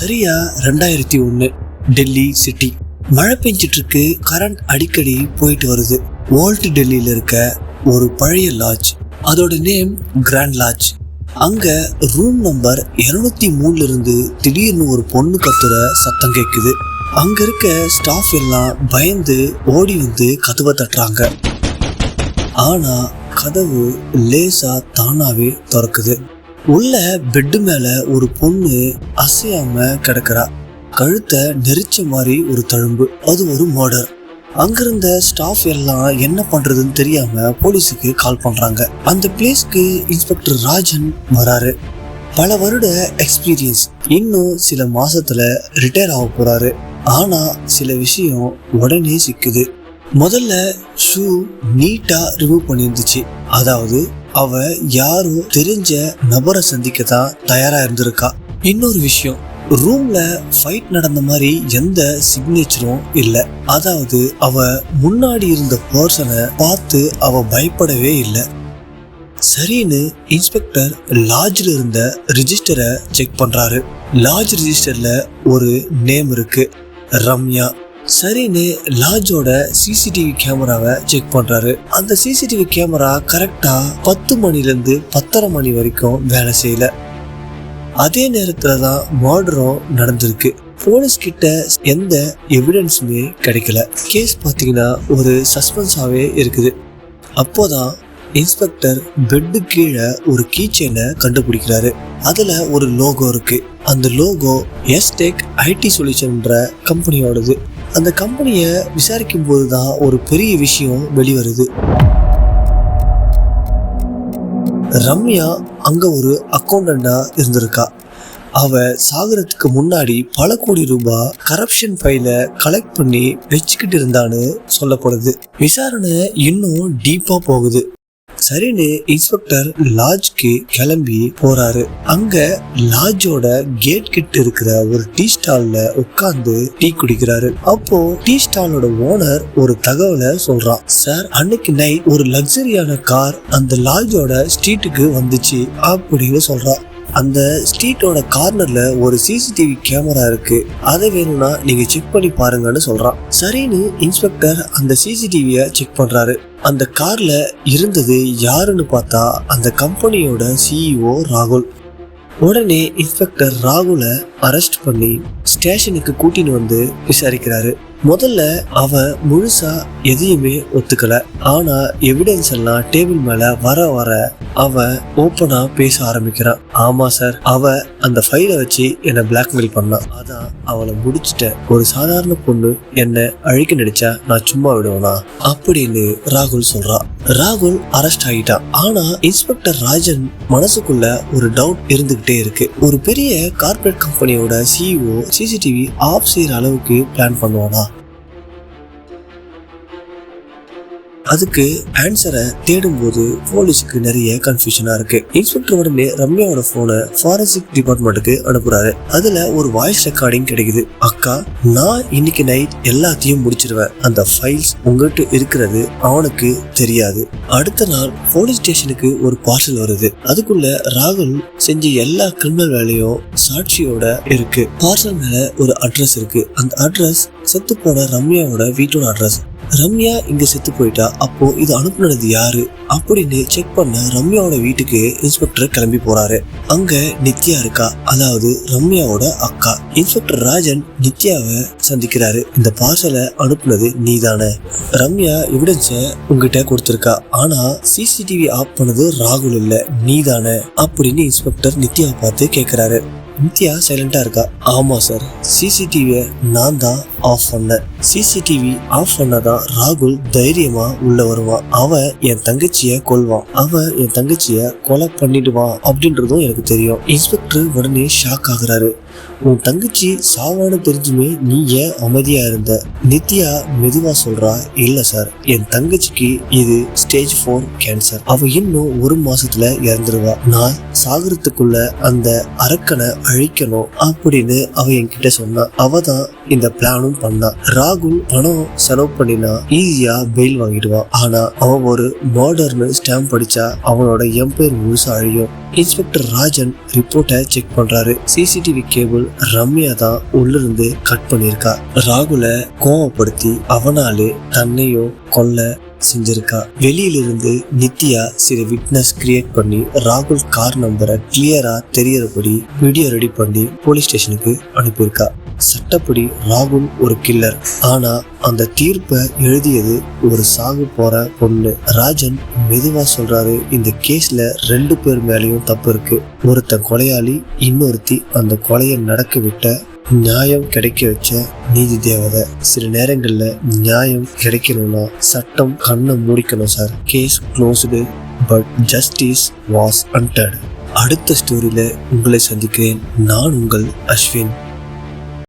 சரியா 2001 டெல்லி சிட்டி. மழை பெஞ்சிட்டு இருக்கு. கரண்ட் அடிக்கடி போயிட்டு வருது. ஓல்ட் டெல்லியில இருக்க ஒரு பழைய லாட்ஜ், அதோட நேம் கிராண்ட் லாட்ஜ். அங்க ரூம் நம்பர் 203 இருந்து திடீர்னு ஒரு பொண்ணு கத்துற சத்தம் கேக்குது. அங்க இருக்க ஸ்டாஃப் எல்லாம் பயந்து ஓடி வந்து கதவை தட்டுறாங்க. ஆனா கதவு லேசா தானாவே திறக்குது. உள்ள பெட்டு மேல ஒரு பொண்ணு அசையாம கிடக்குறா. கழுத்தை நெரிச்ச மாதிரி ஒரு தழும்பு. அது ஒரு மர்டர். அங்கிருந்த ஸ்டாஃப் எல்லாம் என்ன பண்றதுன்னு தெரியாம போலீஸுக்கு கால் பண்றாங்க. அந்த பிளேஸ்க்கு இன்ஸ்பெக்டர் ராஜன் வராரு. பல வருட எக்ஸ்பீரியன்ஸ். இன்னும் சில மாசத்துல ரிட்டையர் ஆக போறாரு. ஆனா சில விஷயம் உடனே சிக்குது. முதல்ல ஷூ நீட்டா ரிமூவ் பண்ணிருந்துச்சு. அதாவது அவ யாரோ தெரிஞ்ச நபரை சந்திக்க தான் தயாரா இருந்திருக்கா. இன்னொரு விஷயம், ரூம்ல ஃபைட் நடந்த மாதிரி எந்த சிக்னேச்சரும் இல்ல. அதாவது அவ முன்னாடி இருந்த பர்சனை பார்த்து அவ பயப்படவே இல்லை. சரின்னு இன்ஸ்பெக்டர் லாட்ஜ்ல இருந்த ரிஜிஸ்டரை செக் பண்றாரு. லாட்ஜ் ரிஜிஸ்டர்ல ஒரு நேம் இருக்கு, ரம்யா. சரின்னு லாட்ஜோட சிசிடிவி கேமராவை செக் பண்றாரு. அந்த சிசிடிவி கேமரா கரெக்டா 10 மணிலேருந்து 10:30 மணி வரைக்கும் வேலை செய்யல. அதே நேரத்துல தான் மர்டரும் நடந்திருக்கு. போலீஸ் கிட்ட எந்த எவிடன்ஸுமே கிடைக்கல. கேஸ் பாத்தீங்கன்னா ஒரு சஸ்பென்ஸாவே இருக்குது. அப்போதான் இன்ஸ்பெக்டர் பெட்டு கீழே ஒரு கீச்செயினை கண்டுபிடிக்கிறாரு. அதுல ஒரு லோகோ இருக்கு. அந்த லோகோ எஸ்டெக் ஐடி சொல்யூஷன்ற கம்பெனியோடது. அந்த கம்பெனியை விசாரிக்கும் போதுதான் ஒரு பெரிய விஷயம் வெளிவருது. ரம்யா அங்க ஒரு அக்கௌண்டண்டா இருந்திருக்கா. அவ சாகரத்துக்கு முன்னாடி பல கோடி ரூபாய் கரப்ஷன் ஃபைல கலெக்ட் பண்ணி வச்சுக்கிட்டு இருந்தான்னு சொல்லப்படுது. விசாரணை இன்னும் டீப்பா போகுது. சரின்னு இன்ஸ்பெக்டர் லாட்ஜ்க்கு கிளம்பி போறாரு. அங்க லாட்ஜோட கேட் கிட்ட இருக்கிற ஒரு டீ ஸ்டால்ல உட்கார்ந்து டீ குடிக்கிறாரு. அப்போ டீ ஸ்டாலோட ஓனர் ஒரு தகவலை சொல்றான். சார், அன்னைக்கு நைட் ஒரு லக்ஸரியான கார் அந்த லாட்ஜோட ஸ்ட்ரீட்டுக்கு வந்துச்சு அப்படின்னு சொல்றான். அந்த ஸ்ட்ரீட்டோட கார்னர்ல ஒரு சிசிடிவி கேமரா இருக்கு. அதை வேணும்னா நீங்க செக் பண்ணி பாருங்கன்னு சொல்றான். சரின்னு இன்ஸ்பெக்டர் அந்த சிசிடிவிய செக் பண்றாரு. அந்த கார்ல இருந்தது யாருன்னு பார்த்தா அந்த கம்பெனியோட சிஇஓ ராகுல். உடனே இன்ஸ்பெக்டர் ராகுலை அரெஸ்ட் பண்ணி ஸ்டேஷனுக்கு கூட்டின்னு வந்து விசாரிக்கிறாரு. முதல்ல அவன் முழுசா எதையுமே ஒத்துக்கல. ஆனா எவிடன்ஸ் எல்லாம் டேபிள் மேல வர வர அவன் ஓப்பனா பேச ஆரம்பிக்கிறான். ஆமா சார், அவ அந்த ஃபைலை வச்சு என்னை பிளாக்மெயில் பண்ணான். அதான் அவளை முடிச்சுட்டேன். ஒரு சாதாரண பொண்ணு என்னை அழிக்க நினைச்சா நான் சும்மா விடுவேனா அப்படின்னு ராகுல் சொல்றான். ராகுல் அரெஸ்ட் ஆகிட்டான். ஆனா இன்ஸ்பெக்டர் ராஜன் மனசுக்குள்ள ஒரு டவுட் இருந்துகிட்டே இருக்கு. ஒரு பெரிய கார்பரேட் கம்பெனியோட சிஇஓ சிசிடிவி ஆஃப் செய்யற அளவுக்கு பிளான் பண்ணுவானா? அதுக்கு ஆன்சரை தேடும் போது போலீஸுக்கு நிறைய கன்ஃபியூஷனா இருக்கு. இன்ஸ்பெக்டர் உடனே ரம்யாவோட போனை ஃபாரன்சிக் டிபார்ட்மெண்ட்டுக்கு அனுப்புறாரு. அதுல ஒரு வாய்ஸ் ரெக்கார்டிங் கிடைக்குது. அக்கா, நான் இன்னைக்கு நைட் எல்லாத்தையும் முடிச்சிருவேன். அந்த ஃபைல்ஸ் உங்ககிட்ட இருக்கிறது அவனுக்கு தெரியாது. அடுத்த நாள் போலீஸ் ஸ்டேஷனுக்கு ஒரு பார்சல் வருது. அதுக்குள்ள ராகுல் செஞ்ச எல்லா கிரிமினல் வேலையும் சாட்சியோட இருக்கு. பார்சல் மேல ஒரு அட்ரஸ் இருக்கு. அந்த அட்ரஸ் செத்து போன ரம்யாவோட வீட்டோட அட்ரஸ். ரம்யா இங்க செத்து போயிட்டா. அப்போ இது அனுப்புனது யாரு அப்படின்னு செக் பண்ண ரம்யாவோட வீட்டுக்கு இன்ஸ்பெக்டர் கிளம்பி போறாரு. அங்க நித்யா இருக்கா, அதாவது ரம்யாவோட அக்கா. இன்ஸ்பெக்டர் ராஜன் நித்யாவை சந்திக்கிறாரு. இந்த பார்சலை அனுப்புனது நீதானே? ரம்யா எவிடன்ஸ உங்ககிட்ட கொடுத்திருக்கா. ஆனா சிசிடிவி ஆஃப் பண்ணது ராகுல் இல்ல, நீதானே அப்படின்னு இன்ஸ்பெக்டர் நித்யாவை பார்த்து கேக்குறாரு. நித்யா சைலண்டா இருக்கா. ஆமா சார், சிசிடிவியை நான் தான் ஆஃப் பண்ணேன். சிசிடிவி ஆஃப் பண்ணதான் ராகுல் தைரியமா உள்ள வருவான். அவன் என் தங்கச்சிய கொல்வான். அவன் என் தங்கச்சிய கொலை பண்ணிடுவான் அப்படின்றதும் எனக்கு தெரியும். இன்ஸ்பெக்டர் உடனே ஷாக் ஆகுறாரு. உன் தங்கச்சி சாவானு தெரிஞ்சுமே நீ ஏன் அமைதியா இருந்த? நித்யா மெதுவா சொல்றா, இல்ல சார், என் தங்கச்சிக்கு இது ஸ்டேஜ் 4 கேன்சர். அவ இன்னும் 1 மாசத்துல இறந்துருவா. நான் சாகரத்துக்குள்ள அந்த அரக்கனை அழிக்கணும் அப்படின்னு அவ என்கிட்ட சொன்னா. அவதான் இந்த பிளானும் பண்ணா. ராகுல் பணம் செலவு பண்ணினா ஈஸியா பெயில் வாங்கிடுவான். ஆனா அவன் ஒரு மர்டர்னு ஸ்டாம்ப் படிச்சா அவனோட எம்பையர் முழுசா அழியும். இன்ஸ்பெக்டர் ராஜன் ரிப்போர்ட்டை செக் பண்றாரு. சிசிடிவி கேபிள் ரம்யா தான் உள்ளிருந்து கட் பண்ணிருக்கா. ராகுல கோவப்படுத்தி அவனாலே தன்னையும் கொல்ல செஞ்சிருக்கா. வெளியிலிருந்து நித்யா சில விட்னஸ் கிரியேட் பண்ணி ராகுல் கார் நம்பரை கிளியரா தெரியறபடி வீடியோ ரெடி பண்ணி போலீஸ் ஸ்டேஷனுக்கு அனுப்பியிருக்கா. சட்டப்படி ராகுல் ஒரு கில்லர். ஆனா அந்த தீர்ப்பை எழுதியது ஒரு சாகு போற பொண்ணு. ராஜன் மெதுவா சொல்றாரு, இந்த கேஸ்ல 2 பேர் மேலேயும் தப்பு இருக்கு. ஒருத்தன் கொலையாளி, இன்னொருத்தி அந்த கொலையை நடக்க விட்ட நியாயம் கிடைக்க வச்ச நீதி தேவதை. சில நேரங்கள்ல நியாயம் கிடைக்கணும்னா சட்டம் கண்ணை மூடிக்கணும் sir. Case closed, but justice was unheard. அடுத்த ஸ்டோரியில உங்களை சந்திக்கிறேன். நான் உங்கள் அஸ்வின்.